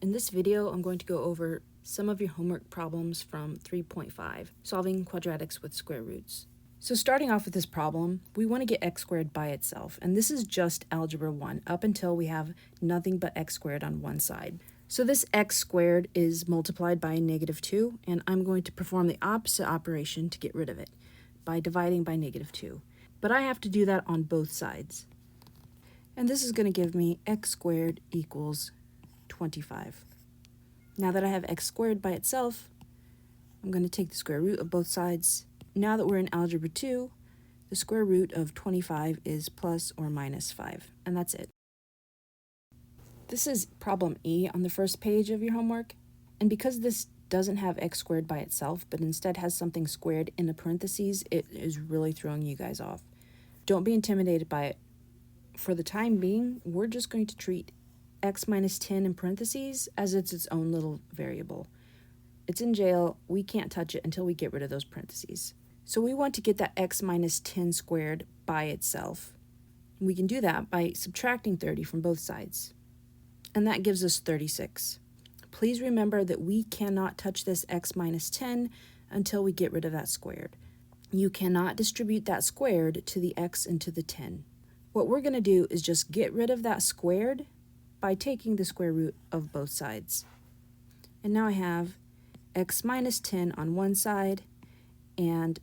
In this video, I'm going to go over some of your homework problems from 3.5, solving quadratics with square roots. So starting off with this problem, we want to get x squared by itself, and this is just algebra 1, up until we have nothing but x squared on one side. So this x squared is multiplied by -2, and I'm going to perform the opposite operation to get rid of it, by dividing by -2. But I have to do that on both sides. And this is going to give me x squared equals 25. Now that I have x squared by itself, I'm going to take the square root of both sides. Now that we're in algebra 2, the square root of 25 is plus or minus 5, and that's it. This is problem E on the first page of your homework, and because this doesn't have x squared by itself, but instead has something squared in the parentheses, it is really throwing you guys off. Don't be intimidated by it. For the time being, we're just going to treat x minus 10 in parentheses as it's its own little variable. It's in jail, we can't touch it until we get rid of those parentheses. So we want to get that x minus 10 squared by itself. We can do that by subtracting 30 from both sides, and that gives us 36. Please remember that we cannot touch this x minus 10 until we get rid of that squared. You cannot distribute that squared to the x and to the 10. What we're going to do is just get rid of that squared by taking the square root of both sides. And now I have x minus 10 on one side and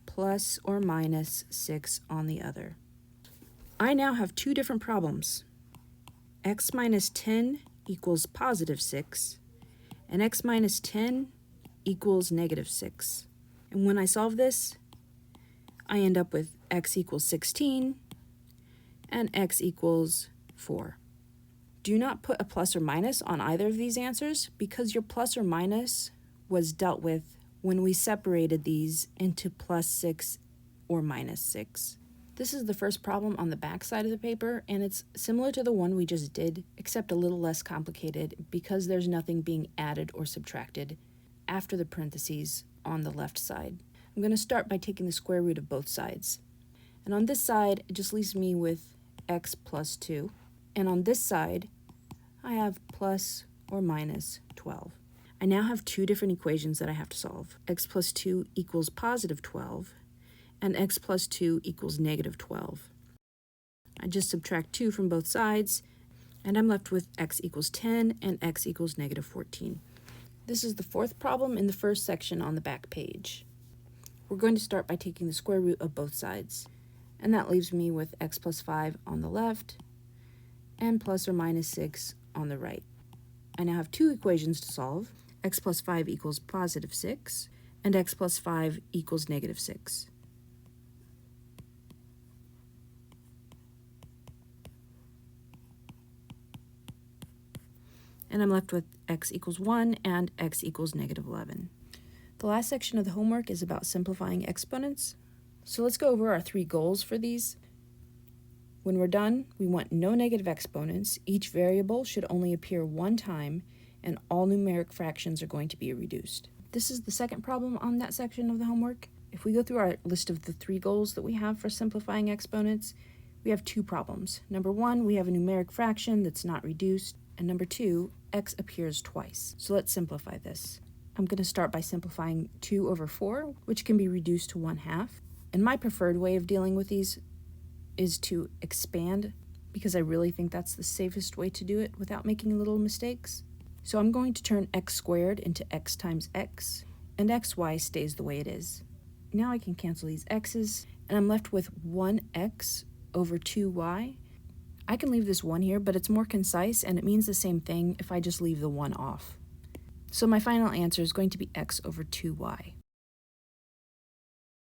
plus or minus 6 on the other. I now have two different problems. X minus 10 equals positive 6, and x minus 10 equals negative 6. And when I solve this, I end up with x equals 16 and x equals 4. Do not put a plus or minus on either of these answers because your plus or minus was dealt with when we separated these into plus 6 or minus 6. This is the first problem on the back side of the paper, and it's similar to the one we just did, except a little less complicated because there's nothing being added or subtracted after the parentheses on the left side. I'm going to start by taking the square root of both sides. And on this side, it just leaves me with x plus 2. And on this side, I have plus or minus 12. I now have two different equations that I have to solve. X plus 2 equals positive 12, and x plus 2 equals negative 12. I just subtract 2 from both sides, and I'm left with x equals 10 and x equals negative 14. This is the fourth problem in the first section on the back page. We're going to start by taking the square root of both sides, and that leaves me with x plus 5 on the left and plus or minus 6 on the right. I now have two equations to solve. X plus 5 equals positive 6, and x plus 5 equals negative 6. And I'm left with x equals 1 and x equals negative 11. The last section of the homework is about simplifying exponents. So let's go over our three goals for these. When we're done, we want no negative exponents. Each variable should only appear one time, and all numeric fractions are going to be reduced. This is the second problem on that section of the homework. If we go through our list of the three goals that we have for simplifying exponents, we have two problems. Number one, we have a numeric fraction that's not reduced, and number two, x appears twice. So let's simplify this. I'm going to start by simplifying 2 over 4, which can be reduced to 1/2. And my preferred way of dealing with these is to expand, because I really think that's the safest way to do it without making little mistakes. So I'm going to turn x squared into x times x, and xy stays the way it is. Now I can cancel these x's, and I'm left with 1x over 2y. I can leave this 1 here, but it's more concise, and it means the same thing if I just leave the 1 off. So my final answer is going to be x over 2y.